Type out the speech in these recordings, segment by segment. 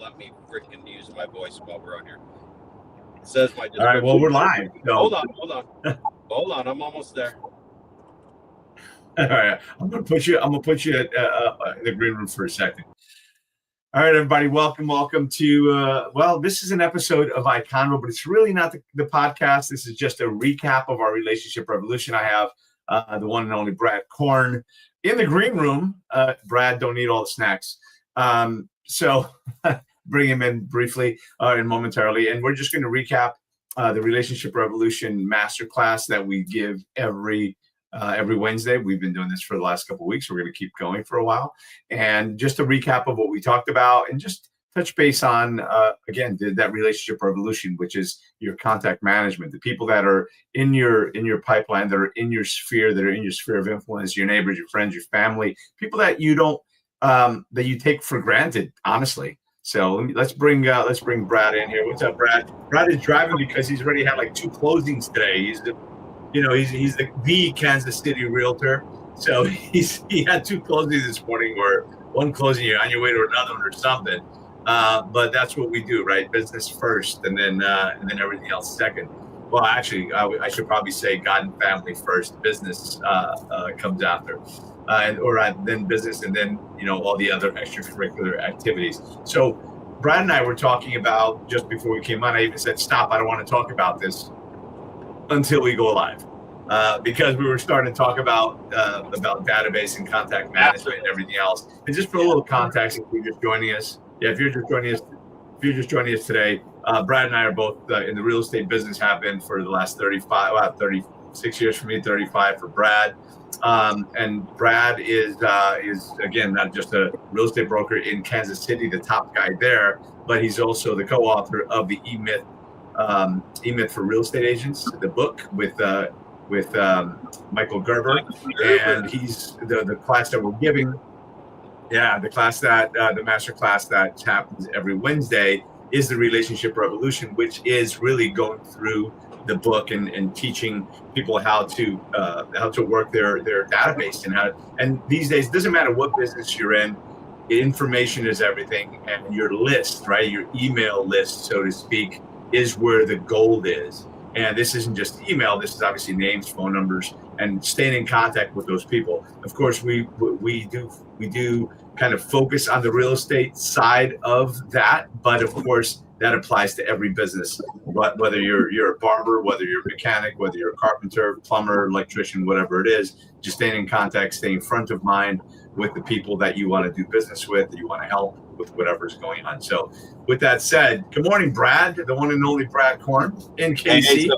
let me freaking use my voice while we're on here. It says my All right, well, we're live. So. Hold on. I'm almost there. All right, I'm gonna put you in the green room for a second. All right, everybody, welcome to this is an episode of iConvo, but it's really not the podcast. This is just a recap of our relationship revolution. I have the one and only Brad Korn in the green room. Brad, don't eat all the snacks. So bring him in briefly and momentarily. And we're just going to recap the Relationship Revolution Masterclass that we give every Wednesday. We've been doing this for the last couple of weeks. We're going to keep going for a while. And just a recap of what we talked about and just touch base on, again, that relationship revolution, which is your contact management, the people that are in your pipeline, that are in your sphere, that are in your sphere of influence, your neighbors, your friends, your family, people that you don't, that you take for granted, honestly. So let's bring Brad in here. What's up, Brad? Brad is driving because he's already had like 2 closings today. He's the Kansas City realtor. So he had 2 closings this morning, or one closing, you're on your way to another one or something. But that's what we do, right? Business first, and then everything else second. Well, actually, I should probably say God and family first. Business comes after, then business, and then all the other extracurricular activities. So Brad and I were talking about, just before we came on, I even said, stop, I don't want to talk about this until we go live, because we were starting to talk about database and contact management and everything else. And just for a little context, if you're just joining us, if you're just joining us today, Brad and I are both in the real estate business, have been for the last 36 years for me, 35 for Brad. And Brad is again, not just a real estate broker in Kansas City, the top guy there, but he's also the co-author of the E-Myth for Real Estate Agents, the book with Michael Gerber. And he's the class that we're giving. Yeah, the class the master class that happens every Wednesday is the Relationship Revolution, which is really going through the book and teaching people how to work their database and these days, it doesn't matter what business you're in, information is everything, and your list, right, your email list, so to speak, is where the gold is. And this isn't just email, this is obviously names, phone numbers, and staying in contact with those people. Of course, we do kind of focus on the real estate side of that, but of course that applies to every business, whether you're a barber, whether you're a mechanic, whether you're a carpenter, plumber, electrician, whatever it is. Just staying in contact, staying front of mind with the people that you want to do business with, that you want to help with whatever's going on. So with that said, good morning, Brad, the one and only Brad Korn in KC. Hey,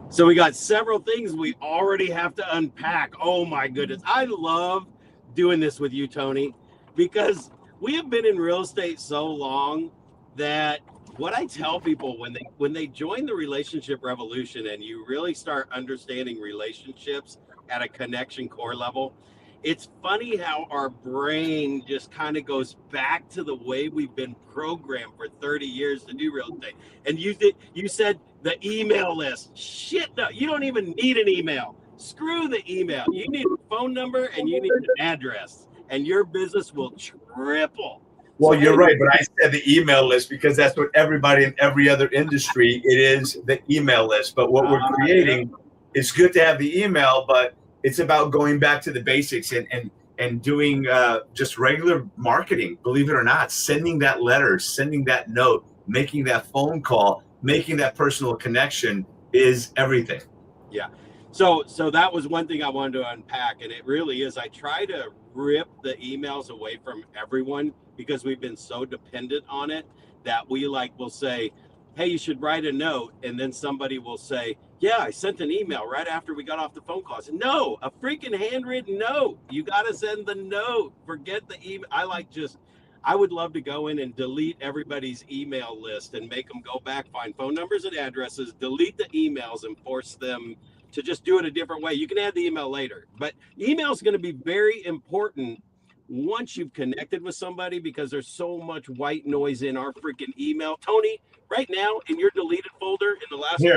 so we got several things we already have to unpack. Oh my goodness. I love doing this with you, Tony, because we have been in real estate so long that what I tell people when they join the Relationship Revolution and you really start understanding relationships at a connection core level, it's funny how our brain just kind of goes back to the way we've been programmed for 30 years to do real estate. And you said the email list. Shit, no, you don't even need an email. Screw the email. You need a phone number and you need an address, and your business will triple. Well, you're right, but I said the email list because that's what everybody in every other industry, it is the email list. But what we're creating, it's good to have the email, but it's about going back to the basics and doing just regular marketing, believe it or not, sending that letter, sending that note, making that phone call, making that personal connection is everything. Yeah. So that was one thing I wanted to unpack, and it really is. I try to rip the emails away from everyone because we've been so dependent on it that we will say, hey, you should write a note. And then somebody will say, yeah, I sent an email right after we got off the phone call. I said, no, a freaking handwritten note. You got to send the note. Forget the email. I would love to go in and delete everybody's email list and make them go back, find phone numbers and addresses, delete the emails and force them to just do it a different way. You can add the email later, but email is going to be very important once you've connected with somebody, because there's so much white noise in our freaking email. Tony, right now in your deleted folder in the last No,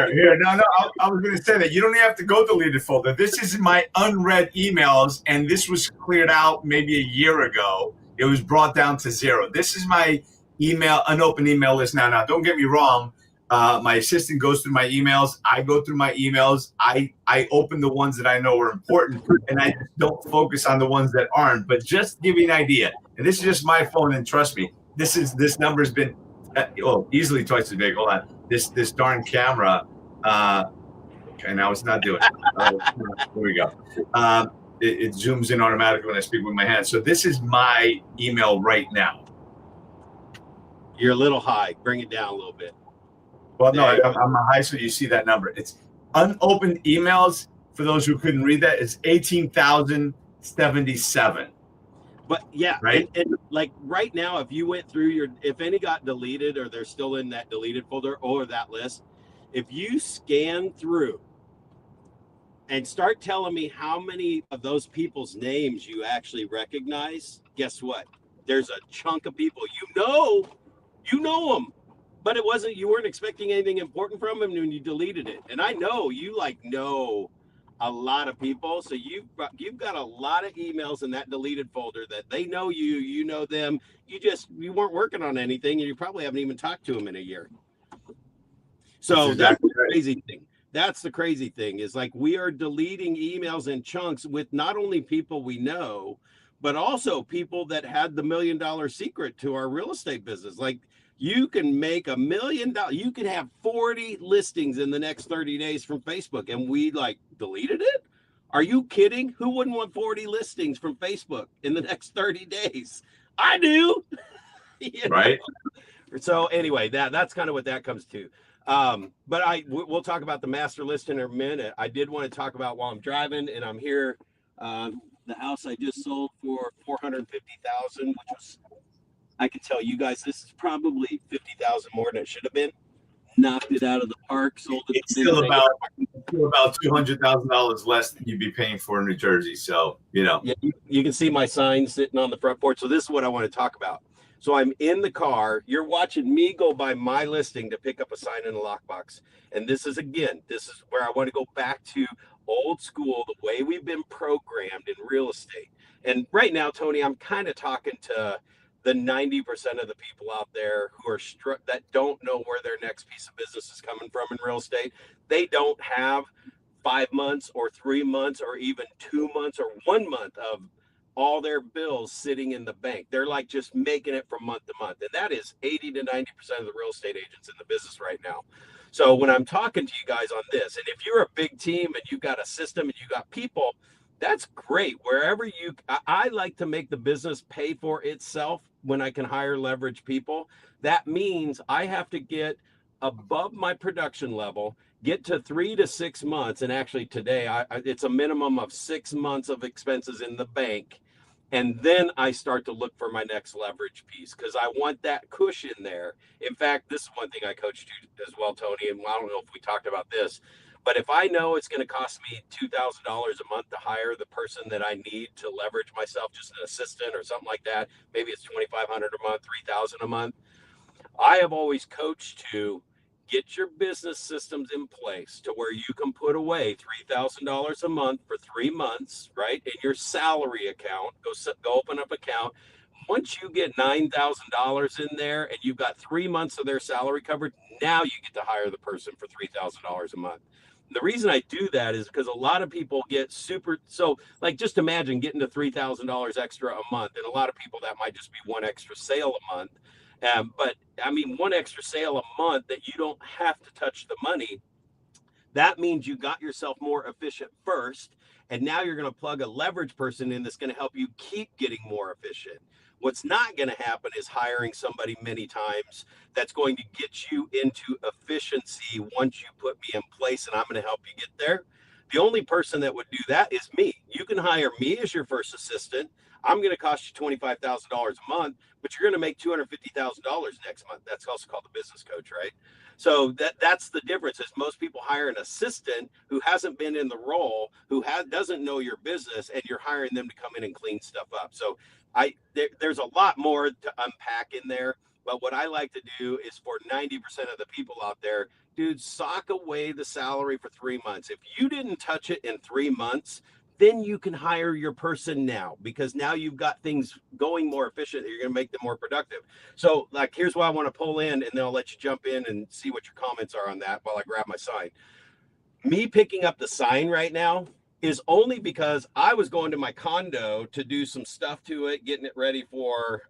I was going to say that you don't have to go deleted folder. This is my unread emails, and this was cleared out maybe a year ago. It was brought down to 0. This is my unopened email list now. Now, don't get me wrong. My assistant goes through my emails. I go through my emails. I open the ones that I know are important, and I just don't focus on the ones that aren't. But just give you an idea, and this is just my phone, and trust me, this number's been easily twice as big. Hold on, this darn camera. Okay, now it's not doing it. Here we go. It zooms in automatically when I speak with my hands. So this is my email right now. You're a little high. Bring it down a little bit. Well, no, I'm a high, so you see that number. It's unopened emails. For those who couldn't read that, it's 18,077. But yeah, right. And like right now, if you went through if any got deleted or they're still in that deleted folder or that list, if you scan through and start telling me how many of those people's names you actually recognize, guess what? There's a chunk of people you know them. But you weren't expecting anything important from him when you deleted it. And I know you know a lot of people. So you've got a lot of emails in that deleted folder that they know you know them. You weren't working on anything and you probably haven't even talked to them in a year. So that's the crazy thing. That's the crazy thing is like we are deleting emails in chunks with not only people we know, but also people that had the $1 million secret to our real estate business. Like, you can make $1 million. You could have 40 listings in the next 30 days from Facebook, and we deleted it. Are you kidding? Who wouldn't want 40 listings from Facebook in the next 30 days? I do. Right. So anyway, that's kind of what that comes to. But we'll talk about the master list in a minute. I did want to talk about while I'm driving, and I'm here. The house I just sold for $450,000, which was. I can tell you guys this is probably $50,000 more than it should have been. Knocked it out of the park, sold it. It's still about $200,000 less than you'd be paying for in New Jersey. So Yeah, you can see my sign sitting on the front porch. So this is what I want to talk about. So I'm in the car. You're watching me go by my listing to pick up a sign in the lockbox. And this is where I want to go back to old school, the way we've been programmed in real estate. And right now, Tony, I'm kind of talking to the 90% of the people out there who are that don't know where their next piece of business is coming from in real estate. They don't have 5 months or 3 months or even 2 months or 1 month of all their bills sitting in the bank. They're just making it from month to month. And that is 80 to 90% of the real estate agents in the business right now. So when I'm talking to you guys on this, and if you're a big team and you've got a system and you got people, that's great. I like to make the business pay for itself when I can hire leverage people. That means I have to get above my production level, get to 3 to 6 months. And actually today it's a minimum of 6 months of expenses in the bank. And then I start to look for my next leverage piece because I want that cushion there. In fact, this is one thing I coached you as well, Tony. And I don't know if we talked about this, but if I know it's going to cost me $2,000 a month to hire the person that I need to leverage myself, just an assistant or something like that, maybe it's $2,500 a month, $3,000 a month. I have always coached to get your business systems in place to where you can put away $3,000 a month for 3 months, right? In your salary account, go open up an account. Once you get $9,000 in there and you've got 3 months of their salary covered, now you get to hire the person for $3,000 a month. The reason I do that is because a lot of people get just imagine getting to $3,000 extra a month. And a lot of people that might just be one extra sale a month. But I mean, one extra sale a month that you don't have to touch the money. That means you got yourself more efficient first. And now you're going to plug a leverage person in that's going to help you keep getting more efficient. What's not going to happen is hiring somebody many times that's going to get you into efficiency once you put me in place and I'm going to help you get there. The only person that would do that is me. You can hire me as your first assistant. I'm going to cost you $25,000 a month, but you're going to make $250,000 next month. That's also called the business coach, right? So that's the difference is most people hire an assistant who hasn't been in the role, who doesn't know your business, and you're hiring them to come in and clean stuff up. So there's a lot more to unpack in there. But what I like to do is for 90% of the people out there, dude, sock away the salary for 3 months. If you didn't touch it in 3 months, then you can hire your person now, because now you've got things going more efficient. You're going to make them more productive. So like, here's why I want to pull in, and then I'll let you jump in and see what your comments are on that while I grab my sign. Me picking up the sign right now is only because I was going to my condo to do some stuff to it, getting it ready for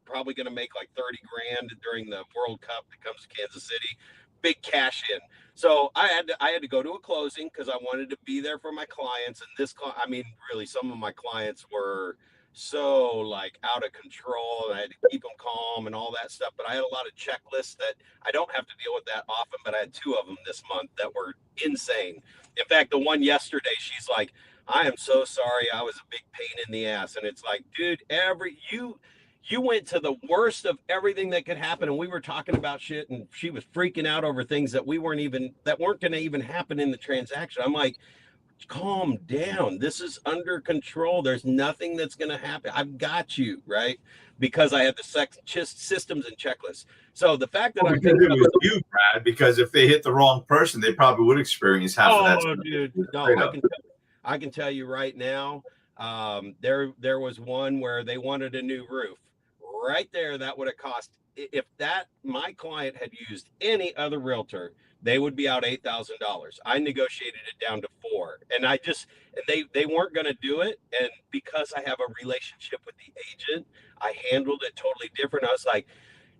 probably going to make like 30 grand during the World Cup that comes to Kansas City. Big cash in. So I had to go to a closing because I wanted to be there for my clients. And this, I mean, really, some of my clients were so like out of control, and I had to keep them calm and all that stuff. But I had a lot of checklists that I don't have to deal with that often, but I had 2 of them this month that were insane. In fact, the one yesterday, she's like, I am so sorry, I was a big pain in the ass. And it's like, dude, you went to the worst of everything that could happen, and we were talking about shit, and she was freaking out over things that weren't going to even happen in the transaction. I'm like, calm down. This is under control. There's nothing that's going to happen. I've got you, right? Because I have the systems and checklists. So the fact that it was you, Brad, because if they hit the wrong person, they probably would experience half of that. Oh, dude, no, I can tell you right now. There was one where they wanted a new roof. Right there, that would have cost, if my client had used any other realtor, they would be out $8,000. I negotiated it down to $4,000, and they weren't going to do it. And because I have a relationship with the agent, I handled it totally different. I was like,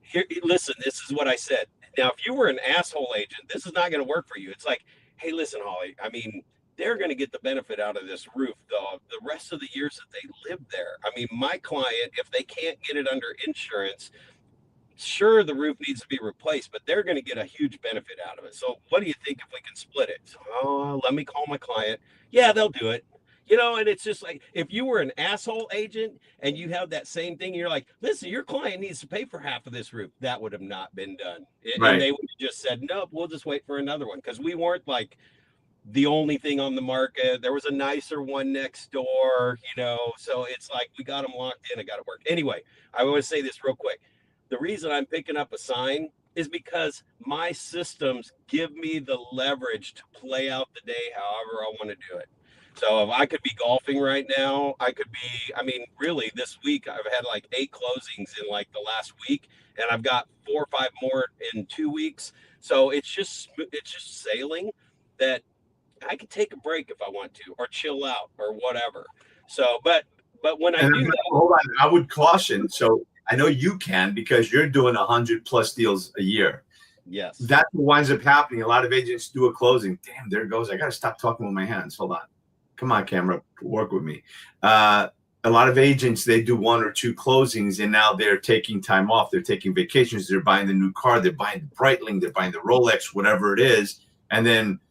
here, listen, this is what I said. Now, if you were an asshole agent, this is not going to work for you. It's like, hey, listen, Holly, I mean, they're going to get the benefit out of this roof the rest of the years that they live there. I mean, my client, if they can't get it under insurance, sure, the roof needs to be replaced, but they're going to get a huge benefit out of it. So what do you think if we can split it? So, let me call my client. Yeah, they'll do it. And it's just like, if you were an asshole agent and you have that same thing, you're like, listen, your client needs to pay for half of this roof. That would have not been done. Right. And they would have just said, nope, we'll just wait for another one. Because we weren't like the only thing on the market. There was a nicer one next door, so it's like we got them locked in. It got to work. Anyway, I want to say this real quick. The reason I'm picking up a sign is because my systems give me the leverage to play out the day however I want to do it. So if I could be golfing right now, really this week I've had like 8 closings in like the last week, and I've got 4 or 5 more in 2 weeks. So it's just sailing that I could take a break if I want to, or chill out or whatever. So, but when I do that, hold on, I would caution. So I know you can, because you're doing 100+ deals a year. Yes. That's what winds up happening. A lot of agents do a closing. Damn, there it goes. I got to stop talking with my hands. Hold on. Come on, camera, work with me. A lot of agents, they do 1 or 2 closings, and now they're taking time off. They're taking vacations. They're buying the new car. They're buying the Breitling. They're buying the Rolex, whatever it is. And then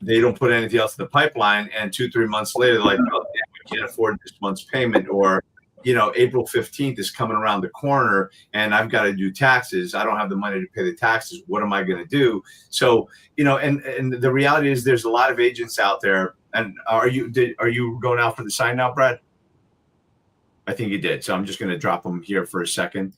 they don't put anything else in the pipeline. And 2-3 months later, they're like, oh, damn, we can't afford this month's payment. Or, April 15th is coming around the corner and I've got to do taxes. I don't have the money to pay the taxes. What am I going to do? So, and the reality is there's a lot of agents out there. And are you going out for the sign now, Brad? I think you did. So I'm just going to drop them here for a second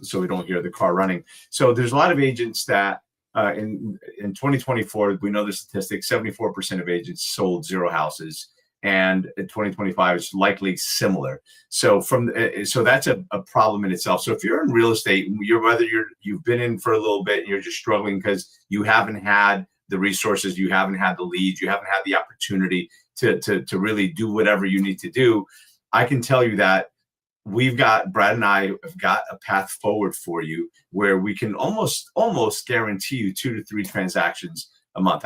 so we don't hear the car running. So there's a lot of agents that in 2024, we know the statistics, 74% of agents sold 0 houses. And in 2025, it's likely similar. So so that's a problem in itself. So if you're in real estate, whether you've been in for a little bit and you're just struggling because you haven't had the resources, you haven't had the leads, you haven't had the opportunity to really do whatever you need to do, I can tell you that Brad and I have got a path forward for you where we can almost guarantee you 2 to 3 transactions a month.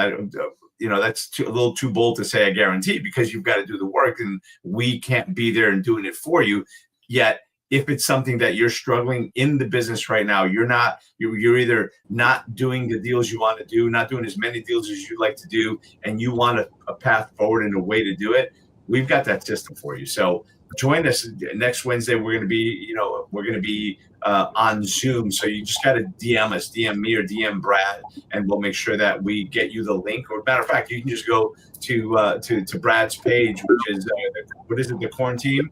That's a little too bold to say I guarantee, because you've got to do the work and we can't be there and doing it for you. Yet, if it's something that you're struggling in the business right now, you're either not doing the deals you want to do, not doing as many deals as you'd like to do, and you want a path forward and a way to do it, we've got that system for you. So join us next Wednesday. We're going to be on Zoom. So you just got to DM us, DM me or DM Brad, and we'll make sure that we get you the link. Or matter of fact, you can just go to Brad's page, which is what is it? The Quarantine.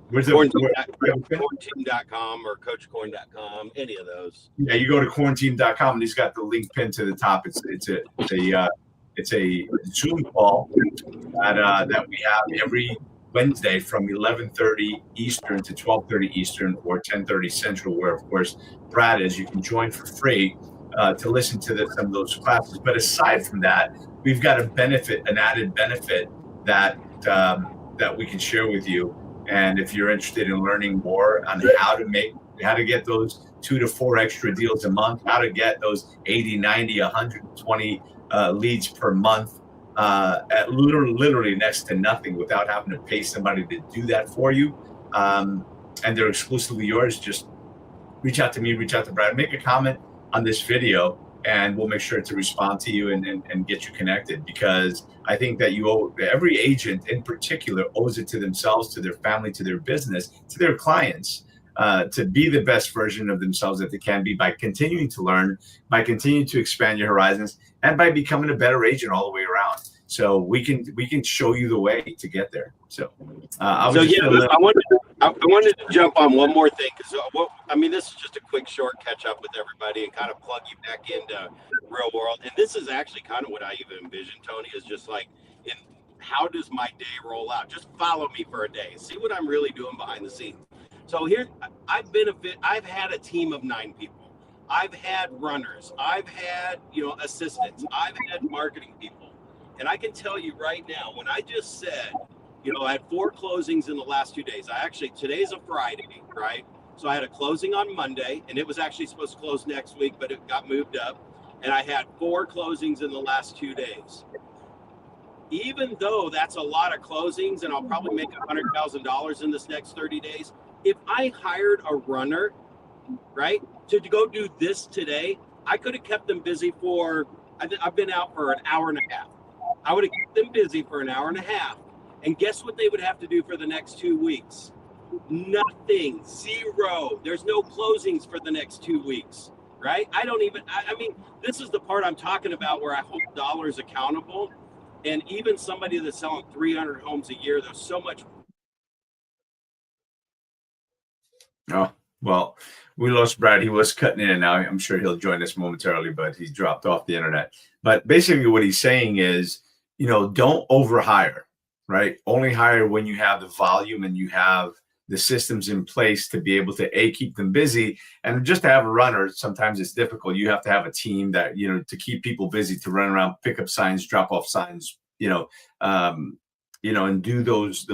Where's Quarantine.com or CoachCoin.com, any of those. Yeah, you go to Quarantine.com and he's got the link pinned to the top. It's It's a Zoom call that we have every Wednesday from 11:30 Eastern to 12:30 Eastern or 10:30 Central, where, of course, Brad is. You can join for free to listen to some of those classes. But aside from that, we've got an added benefit that that we can share with you. And if you're interested in learning more on how to get those 2 to 4 extra deals a month, how to get those 80, 90, 120 leads per month at literally next to nothing without having to pay somebody to do that for you. And they're exclusively yours. Just reach out to me, reach out to Brad, make a comment on this video, and we'll make sure to respond to you and get you connected, because I think that every agent in particular owes it to themselves, to their family, to their business, to their clients, to be the best version of themselves that they can be by continuing to learn, by continuing to expand your horizons, and by becoming a better agent all the way around. So we can show you the way to get there. So I wanted to jump on one more thing, because this is just a quick short catch up with everybody and kind of plug you back into real world. And this is actually kind of what I even envision, Tony, is just like, how does my day roll out? Just follow me for a day, see what I'm really doing behind the scenes. So here, I've had a team of 9 people. I've had runners. I've had, assistants. I've had marketing people. And I can tell you right now, when I just said, I had 4 closings in the last 2 days. Today's a Friday, right? So I had a closing on Monday, and it was actually supposed to close next week, but it got moved up. And I had 4 closings in the last 2 days. Even though that's a lot of closings, and I'll probably make $100,000 in this next 30 days, if I hired a runner, right, to go do this today, I could have kept them busy I've been out for an hour and a half. I would have kept them busy for an hour and a half. And guess what they would have to do for the next 2 weeks? Nothing. Zero. There's no closings for the next 2 weeks, right? This is the part I'm talking about, where I hold dollars accountable. And even somebody that's selling 300 homes a year, there's so much. Oh, well, we lost Brad. He was cutting in and out. I'm sure he'll join us momentarily, but he dropped off the internet. But basically what he's saying is, don't overhire, right? Only hire when you have the volume and you have the systems in place to be able to keep them busy. And just to have a runner, sometimes it's difficult. You have to have a team that, to keep people busy, to run around, pick up signs, drop off signs, and do those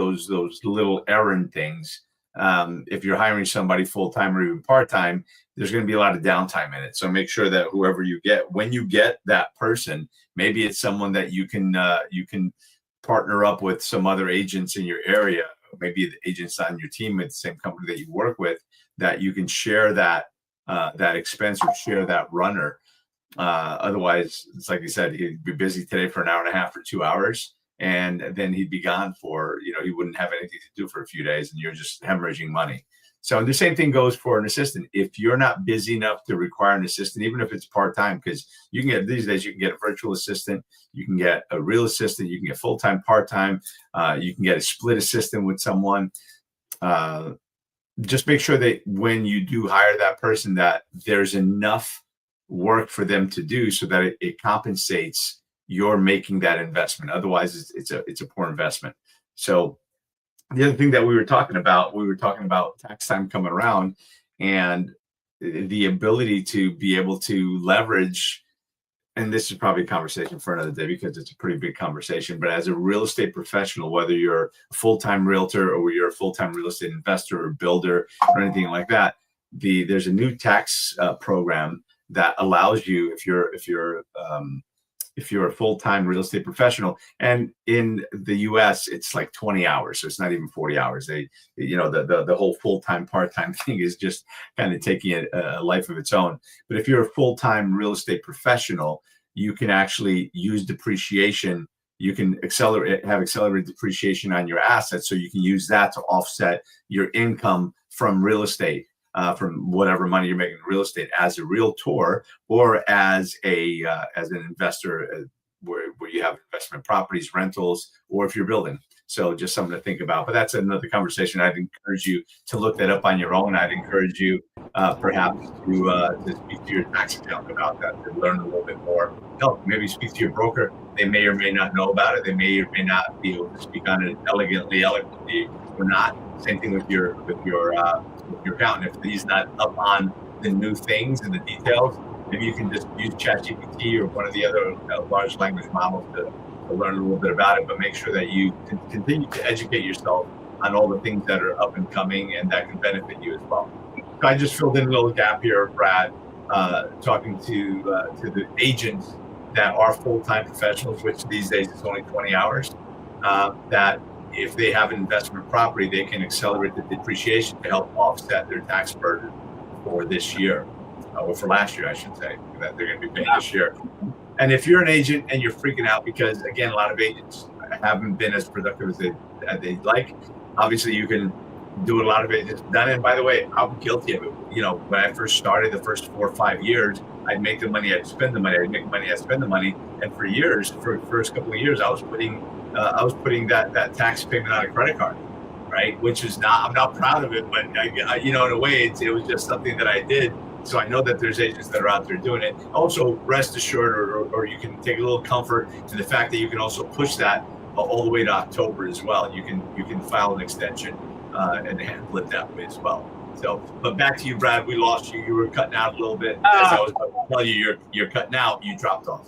little errand things. If you're hiring somebody full-time or even part-time, there's going to be a lot of downtime in it. So make sure that whoever you get, when you get that person, maybe it's someone that you can partner up with some other agents in your area, maybe the agents on your team at the same company that you work with, that you can share that expense or share that runner. Otherwise, it's like you said, he'd be busy today for an hour and a half or 2 hours, and then he'd be gone for, he wouldn't have anything to do for a few days, and you're just hemorrhaging money. So the same thing goes for an assistant. If you're not busy enough to require an assistant, even if it's part-time, because these days you can get a virtual assistant, you can get a real assistant, you can get full-time, part-time, you can get a split assistant with someone. Just make sure that when you do hire that person, that there's enough work for them to do so that it compensates your making that investment. Otherwise, it's a poor investment. So the other thing that we were talking about tax time coming around, and the ability to be able to leverage, and this is probably a conversation for another day because it's a pretty big conversation, but as a real estate professional, whether you're a full-time realtor or you're a full-time real estate investor or builder or anything like that, there's a new tax program that allows you, if you're a full-time real estate professional, and in the US it's like 20 hours, so it's not even 40 hours. The whole full-time part-time thing is just kind of taking a life of its own. But if you're a full-time real estate professional, you can actually use depreciation. You can have accelerated depreciation on your assets, so you can use that to offset your income from real estate. From whatever money you're making in real estate as a realtor or as an investor, where you have investment properties, rentals, or if you're building. So just something to think about. But that's another conversation. I'd encourage you to look that up on your own. I'd encourage you perhaps to speak to your tax accountant about that, to learn a little bit more. Hell, maybe speak to your broker. They may or may not know about it. They may or may not be able to speak on it elegantly or not. Same thing with your accountant. If he's not up on the new things and the details, maybe you can just use ChatGPT or one of the other large language models to learn a little bit about it, but make sure that you continue to educate yourself on all the things that are up and coming and that can benefit you as well. So I just filled in a little gap here, Brad, talking to the agents that are full-time professionals, which these days is only 20 hours, that if they have an investment property, they can accelerate the depreciation to help offset their tax burden for this year, or for last year, I should say, that they're going to be paying this year. And if you're an agent and you're freaking out because, again, a lot of agents haven't been as productive as they'd like, obviously you can do a lot of it. It's done. And by the way, I'm guilty of it. When I first started, the first 4 or 5 years, I'd make the money, I'd spend the money, I'd make money, I'd spend the money. And for the first couple of years, I was putting that tax payment on a credit card, right? Which is I'm not proud of it, but in a way, it was just something that I did. So I know that there's agents that are out there doing it. Also, rest assured, or you can take a little comfort to the fact that you can also push that all the way to October as well. You can file an extension and handle it that way as well. So, but back to you, Brad. We lost you. You were cutting out a little bit. As I was about to tell you, you're cutting out. You dropped off.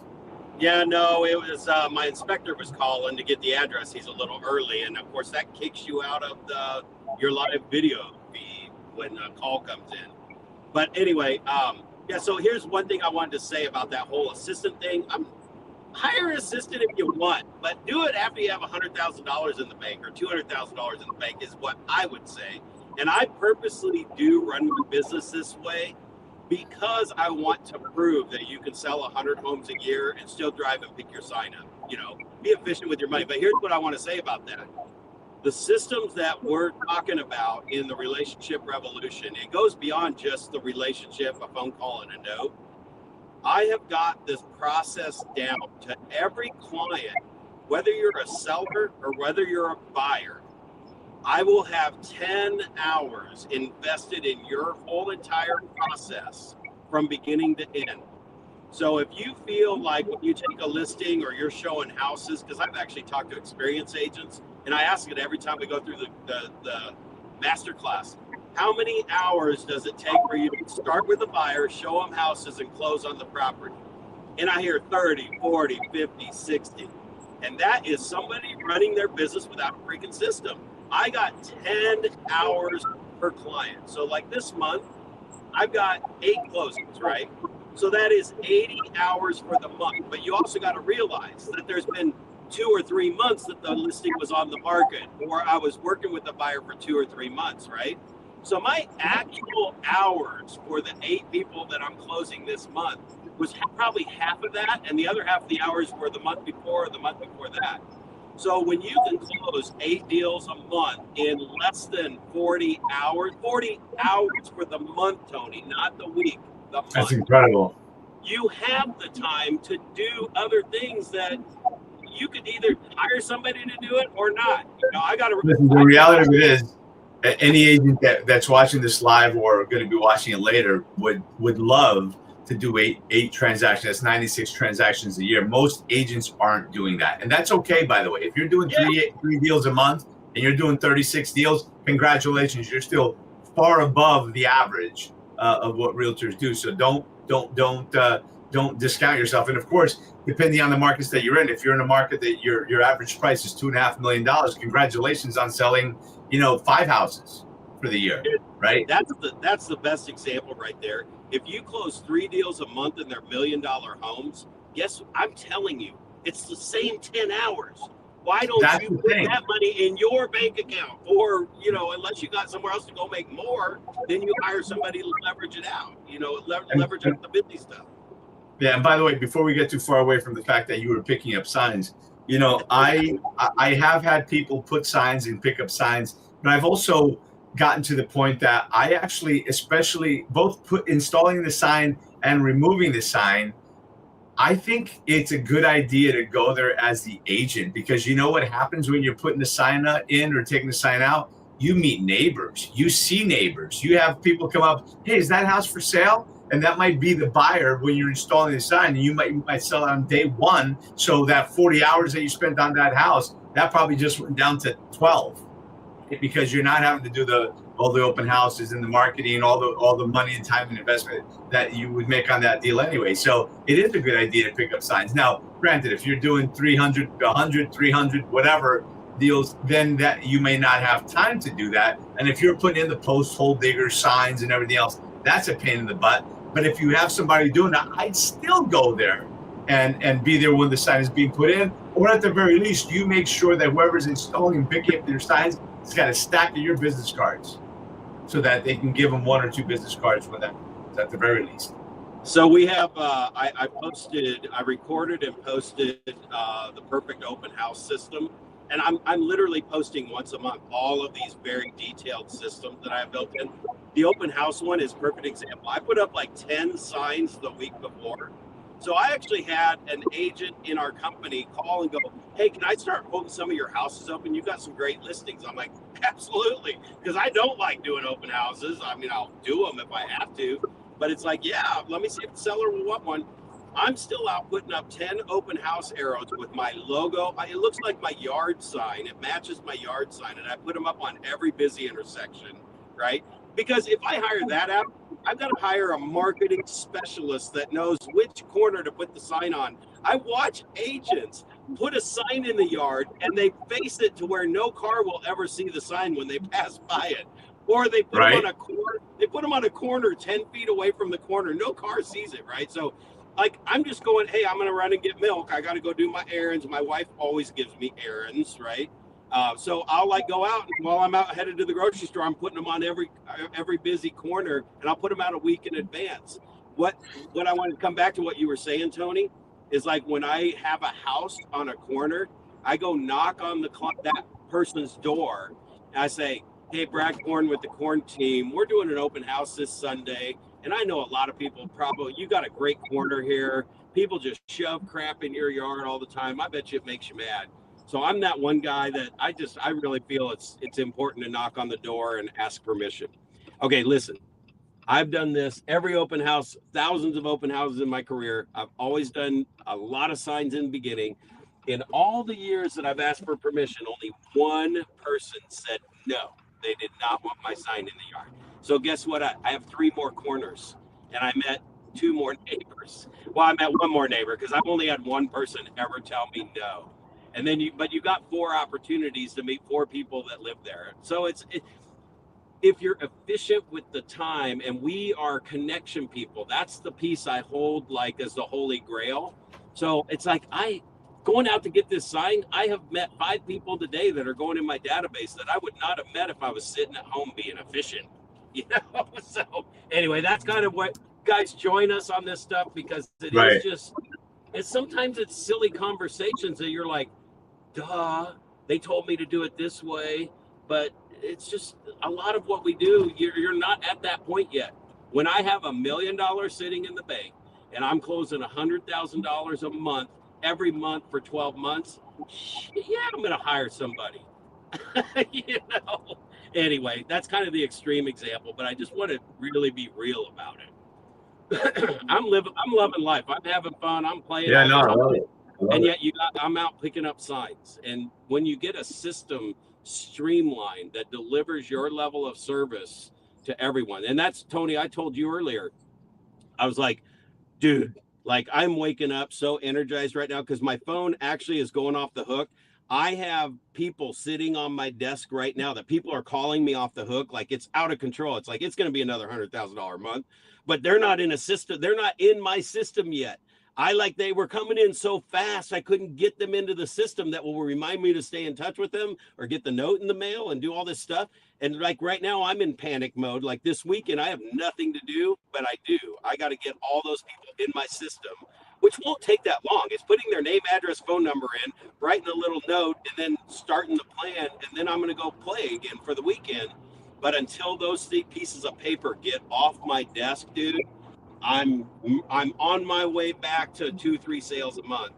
Yeah, no, it was my inspector was calling to get the address. He's a little early, and of course that kicks you out of your live video feed when a call comes in. But anyway, so here's one thing I wanted to say about that whole assistant thing. Hire an assistant if you want, but do it after you have $100,000 in the bank or $200,000 in the bank is what I would say. And I purposely do run my business this way because I want to prove that you can sell 100 homes a year and still drive and pick your sign up. Be efficient with your money. But here's what I want to say about that. The systems that we're talking about in the relationship revolution, it goes beyond just the relationship, a phone call and a note. I have got this process down to every client, whether you're a seller or whether you're a buyer. I will have 10 hours invested in your whole entire process from beginning to end. So if you feel like when you take a listing or you're showing houses, because I've actually talked to experienced agents, and I ask it every time we go through the master class, how many hours does it take for you to start with a buyer, show them houses, and close on the property? And I hear 30, 40, 50, 60. And that is somebody running their business without a freaking system. I got 10 hours per client. So like this month, I've got 8 closings, right? So that is 80 hours for the month. But you also got to realize that there's been 2 or 3 months that the listing was on the market, or I was working with the buyer for 2 or 3 months, right? So my actual hours for the 8 people that I'm closing this month was probably half of that, and the other half of the hours were the month before or the month before that. So when you can close 8 deals a month in less than 40 hours for the month, Tony, not the week, the month. That's incredible. You have the time to do other things that you could either hire somebody to do it or not. I got to. The reality of it is, any agent that's watching this live or going to be watching it later would love to do eight transactions. That's 96 transactions a year. Most agents aren't doing that, and that's okay, by the way. If you're doing three deals a month and you're doing 36 deals, congratulations. You're still far above the average of what realtors do. So don't discount yourself. And of course, depending on the markets that you're in, if you're in a market that your average price is $2.5 million, congratulations on selling 5 houses for the year, right? That's the best example right there. If you close 3 deals a month and they're $1 million homes, I'm telling you, it's the same 10 hours. Why don't you put that money in your bank account? Or, unless you got somewhere else to go make more, then you hire somebody to leverage it out, leverage out the busy stuff. Yeah, and by the way, before we get too far away from the fact that you were picking up signs, I have had people put signs and pick up signs, but I've also gotten to the point that I actually, especially both installing the sign and removing the sign, I think it's a good idea to go there as the agent, because you know what happens when you're putting the sign in or taking the sign out? You meet neighbors, you see neighbors, you have people come up, hey, is that house for sale? And that might be the buyer when you're installing the sign, and you might sell it on day one. So that 40 hours that you spent on that house, that probably just went down to 12, because you're not having to do all the open houses and the marketing, all the money and time and investment that you would make on that deal anyway. So it is a good idea to pick up signs. Now, granted, if you're doing 300, 100, 300, whatever deals, then that you may not have time to do that. And if you're putting in the post hole digger signs and everything else, that's a pain in the butt. But if you have somebody doing that, I'd still go there and be there when the sign is being put in. Or at the very least, you make sure that whoever's installing and picking up their signs has got a stack of your business cards, so that they can give them 1 or 2 business cards for them, at the very least. So we have, I recorded and posted the Perfect Open House system. And I'm literally posting once a month all of these very detailed systems that I have built in. The open house one is a perfect example. I put up like 10 signs the week before. So I actually had an agent in our company call and go, hey, can I start holding some of your houses open? You've got some great listings. I'm like, absolutely. Because I don't like doing open houses. I mean, I'll do them if I have to. But it's like, yeah, let me see if the seller will want one. I'm still out putting up 10 open house arrows with my logo. It looks like my yard sign. It matches my yard sign. And I put them up on every busy intersection, right? Because if I hire that out, I've got to hire a marketing specialist that knows which corner to put the sign on. I watch agents put a sign in the yard and they face it to where no car will ever see the sign when they pass by it. Or they put them on a corner. They put them on a corner 10 feet away from the corner. No car sees it, right? So, like, I'm just going, hey, I'm going to run and get milk. I got to go do my errands. My wife always gives me errands, right? So I'll like go out, and while I'm out headed to the grocery store, I'm putting them on every busy corner, and I'll put them out a week in advance. What I want to come back to what you were saying, Tony, is like when I have a house on a corner, I go knock on that person's door, and I say, hey, Brad Korn with the Korn team, we're doing an open house this Sunday. And I know a lot of people you got a great corner here. People just shove crap in your yard all the time. I bet you it makes you mad. So I'm that one guy that I really feel it's important to knock on the door and ask permission. Okay, listen, I've done this every open house, thousands of open houses in my career. I've always done a lot of signs in the beginning. In all the years that I've asked for permission, only one person said no. They did not want my sign in the yard. So guess what? I have 3 more corners, and I met 2 more neighbors. Well, I met 1 more neighbor because I've only had 1 person ever tell me no. And then you got 4 opportunities to meet 4 people that live there. So if you're efficient with the time, and we are connection people, that's the piece I hold like as the holy grail. So it's like going out to get this sign, I have met 5 people today that are going in my database that I would not have met if I was sitting at home being efficient. You know, so anyway, that's kind of what guys join us on this stuff, because it is just, sometimes it's silly conversations that you're like, duh, they told me to do it this way, but it's just a lot of what we do. You're not at that point yet. When I have $1 million sitting in the bank and I'm closing $100,000 a month, every month for 12 months, yeah, I'm going to hire somebody. You know, anyway, that's kind of the extreme example, but I just want to really be real about it. I'm loving life. I'm having fun. I'm playing. Yeah, no, I love it. And yet I'm out picking up signs. And when you get a system streamlined that delivers your level of service to everyone, and that's, Tony, I told you earlier, I was like, dude, like I'm waking up so energized right now because my phone actually is going off the hook. I have people sitting on my desk right now that people are calling me off the hook. Like it's out of control. It's like, it's going to be another $100,000 a month, but they're not in a system. They're not in my system yet. They were coming in so fast, I couldn't get them into the system that will remind me to stay in touch with them or get the note in the mail and do all this stuff. And like right now I'm in panic mode. Like this weekend, I have nothing to do, but I do. I got to get all those people in my system, which won't take that long. It's putting their name, address, phone number in, writing a little note, and then starting the plan. And then I'm going to go play again for the weekend. But until those pieces of paper get off my desk, dude, I'm on my way back to 2-3 sales a month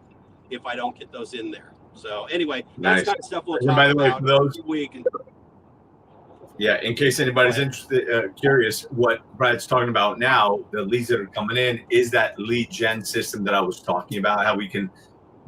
if I don't get those in there. So anyway, Nice. that's kind of stuff we'll And talk by the way, about for those, every week. yeah, in case anybody's interested, curious, what Brad's talking about now, the leads that are coming in, is that lead gen system that I was talking about, how we can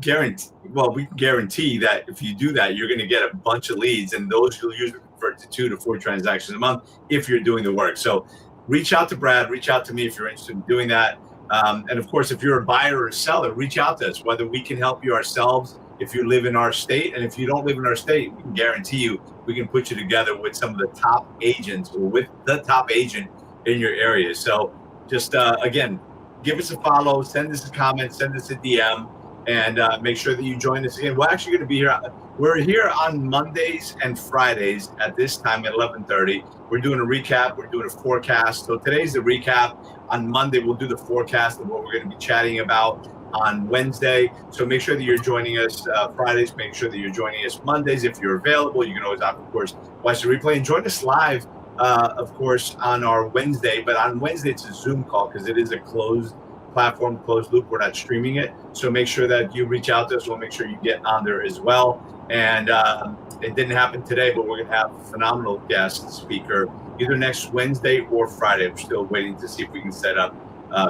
guarantee that if you do that, you're going to get a bunch of leads, and those you'll usually convert to 2 to 4 transactions a month if you're doing the work. So reach out to Brad, reach out to me if you're interested in doing that. And of course, if you're a buyer or a seller, reach out to us, whether we can help you ourselves if you live in our state. And if you don't live in our state, we can guarantee you we can put you together with some of the top agents or with the top agent in your area. So just, again, give us a follow, send us a comment, send us a DM, and make sure that you join us again. We're actually going to be here. We're here on Mondays and Fridays at this time at 11:30. We're doing a recap. We're doing a forecast. So today's the recap. On Monday, we'll do the forecast of what we're going to be chatting about on Wednesday. So make sure that you're joining us Fridays. Make sure that you're joining us Mondays. If you're available, you can always, of course, watch the replay and join us live, of course, on our Wednesday. But on Wednesday, it's a Zoom call because it is a closed platform, closed loop. We're not streaming it. So make sure that you reach out to us. We'll make sure you get on there as well. And it didn't happen today, but we're going to have a phenomenal guest speaker either next Wednesday or Friday. I'm still waiting to see if we can set up,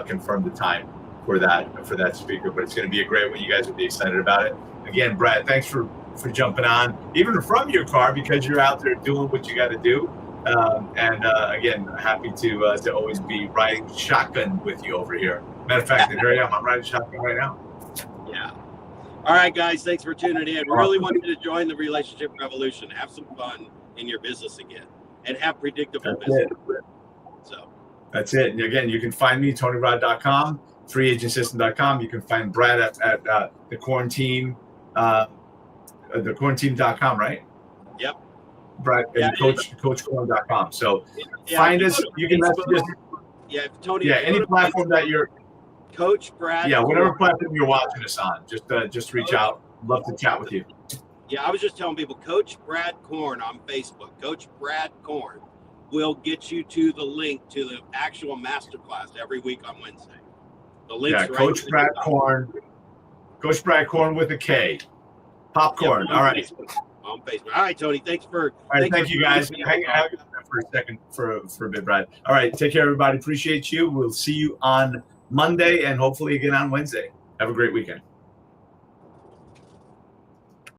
confirm the time for that speaker, but it's going to be a great one. You guys will be excited about it. Again, Brad, thanks for jumping on, even from your car, because you're out there doing what you got to do. Again, happy to always be riding shotgun with you over here. Matter of fact, here I am. I'm riding shotgun right now. Yeah. All right, guys. Thanks for tuning in. Really want you to join the relationship revolution. Have some fun in your business again, and have predictable business. So that's it. And again, you can find me TonyRod.com, freeagentsystem.com. You can find Brad at the quarantine, thequarantine.com, right? Yep. Brad and coachcorn.com. So find us. You can message us. Yeah, Tony. Yeah, any platform that you're. Coach Brad. Yeah, whatever platform you're watching us on, just reach out. Love to chat with you. Yeah, I was just telling people, Coach Brad Korn on Facebook. Coach Brad Korn will get you to the link to the actual masterclass every week on Wednesday. The link's right. Coach Brad Korn. Coach Brad Korn with a K. Popcorn. Yep, all right. Facebook. On Facebook. All right, Tony. Thanks for. All right, thank you guys. Hang out for a second for a bit, Brad. All right, take care, everybody. Appreciate you. We'll see you on Monday and hopefully again on Wednesday. Have a great weekend.